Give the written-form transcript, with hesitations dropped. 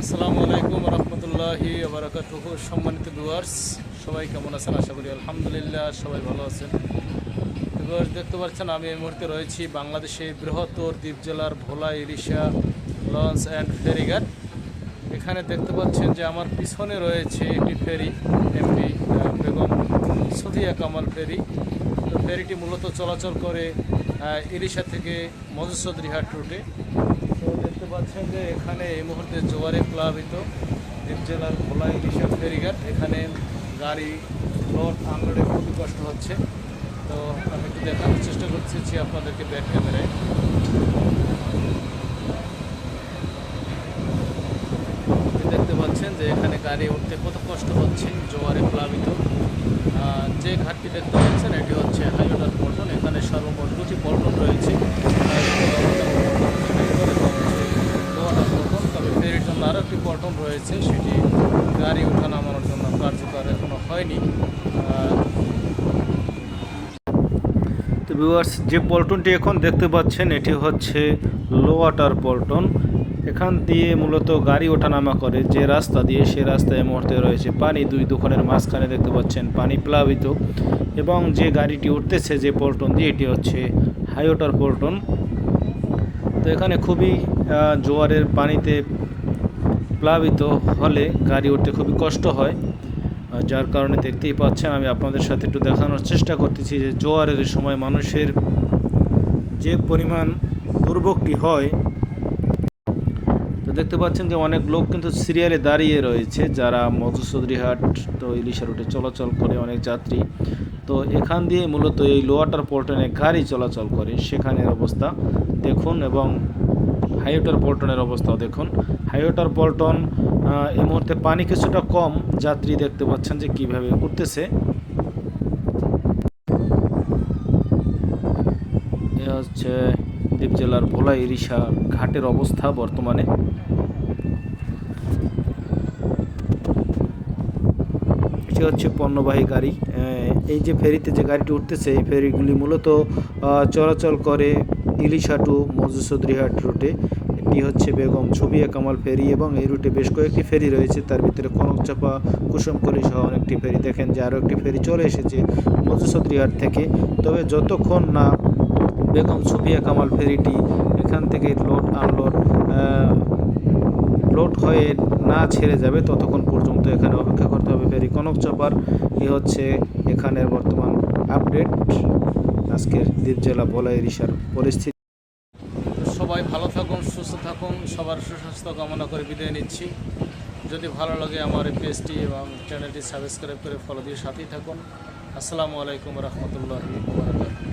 আসসালামু আলাইকুম রহমতুল্লাহি বারাকাতুহু। সম্মানিত ভিউয়ার্স, সবাই কেমন আছেন? আশা করি আলহামদুলিল্লাহ সবাই ভালো আছেন। ভিউয়ার্স, দেখতে পাচ্ছেন আমি এই মুহূর্তে রয়েছি বাংলাদেশের বৃহত্তর দ্বীপ জেলার ভোলা ইলিশা লঞ্চ অ্যান্ড ফেরিঘাট। এখানে দেখতে পাচ্ছেন যে আমার পিছনে রয়েছে একটি ফেরি, এমপি বেগম সুফিয়া কামাল ফেরি। তো ফেরিটি মূলত চলাচল করে ইলিশা থেকে মজুসদ্রিহাট রুটে। তো দেখতে পাচ্ছেন যে এখানে এই মুহূর্তে জোয়ারে প্লাবিত দ্বীপ জেলার ভোলা ইলিশা ফেরিঘাট। এখানে গাড়ি লোড আনলোডে খুবই কষ্ট হচ্ছে। তো আমি একটু দেখানোর চেষ্টা করছি আপনাদেরকে ব্যাক ক্যামেরায়। দেখতে পাচ্ছেন যে এখানে গাড়ি উঠতে কত কষ্ট হচ্ছে, জোয়ারে প্লাবিত। যে ঘাটটি দেখতে পাচ্ছেন এটি হচ্ছে হাইওয়াটার পল্টন। এখানে সর্বমোট দুটি পল্টন রয়েছে, তবে ফেরির জন্য আরও একটি পল্টন রয়েছে, সেটি গাড়ি ওঠা নামানোর জন্য কার্যকর এখনও হয়নি। তো ভিউয়ার্স, যে পল্টনটি এখন দেখতে পাচ্ছেন এটি হচ্ছে লো ওয়াটার পল্টন। এখান দিয়ে মূলত গাড়ি ওঠানামা করে যে রাস্তা দিয়ে, সে রাস্তায় মুহূর্তে রয়েছে পানি। দুই দোকানের মাঝখানে দেখতে পাচ্ছেন পানি প্লাবিত, এবং যে গাড়িটি উঠতেছে যে পল্টন দিয়ে, এটি হচ্ছে হাই ওয়াটার পল্টন। তো এখানে খুবই জোয়ারের পানিতে প্লাবিত হলে গাড়ি উঠতে খুবই কষ্ট হয়, যার কারণে দেখতেই পাচ্ছেন আমি আপনাদের সাথে একটু দেখানোর চেষ্টা করতেছি যে জোয়ারের সময় মানুষের যে পরিমাণ দুর্ভোগটি হয়। তো দেখতে পাচ্ছেন যে অনেক লোক কিন্তু সিরিয়ালে দাঁড়িয়ে রয়েছে, যারা মজুসদ্রিহাট তো ইলিশা রুটে চলাচল করে অনেক যাত্রী। তো এখান দিয়ে মূলত এই লো ওয়াটার পল্টনে গাড়ি চলাচল করে, সেখানের অবস্থা দেখুন, এবং হাই ওয়াটার পল্টনের অবস্থাও দেখুন। হাই ওয়াটার পল্টন এই মুহূর্তে পানি কিছুটা কম, যাত্রী দেখতে পাচ্ছেন যে কীভাবে উঠতেছে। এ হচ্ছে দ্বীপ জেলার ভোলা ইলিশা ঘাটের অবস্থা বর্তমানে। এটি হচ্ছে পণ্যবাহী গাড়ি। এই যে ফেরিতে যে গাড়িটি উঠতেছে, এই ফেরিগুলি মূলত চলাচল করে ইলিশা টু মজুসদ্রিহাট রুটে। এটি হচ্ছে বেগম সুফিয়া কামাল ফেরি, এবং এই রুটে বেশ কয়েকটি ফেরি রয়েছে, তার ভিতরে কনকচাপা, কুসুমকলি সহ অনেকটি ফেরি। দেখেন যে আরও একটি ফেরি চলে এসেছে মজুসদ্রিহাট থেকে। তবে যতক্ষণ না বেগম সুফিয়া কামাল ফেরিটি এখান থেকে লোড হয়ে না ছেড়ে যাবে, ততক্ষণ পর্যন্ত এখানে অপেক্ষা করতে হবে ফেরি কনকচাপার। এ হচ্ছে এখানের বর্তমান আপডেট আজকের দ্বীপ জেলা ভোলা ইলিশার পরিস্থিতি। সবাই ভালো থাকুন, সুস্থ থাকুন, সবার সুস্বাস্থ্য কামনা করে বিদায় নিচ্ছি। যদি ভালো লাগে আমার এই পেজটি এবং চ্যানেলটি সাবস্ক্রাইব করে ফলো দিয়ে সাথেই থাকুন। আসসালামু আলাইকুম রহমতুল্লাহি ওয়া বারাকাতুহু।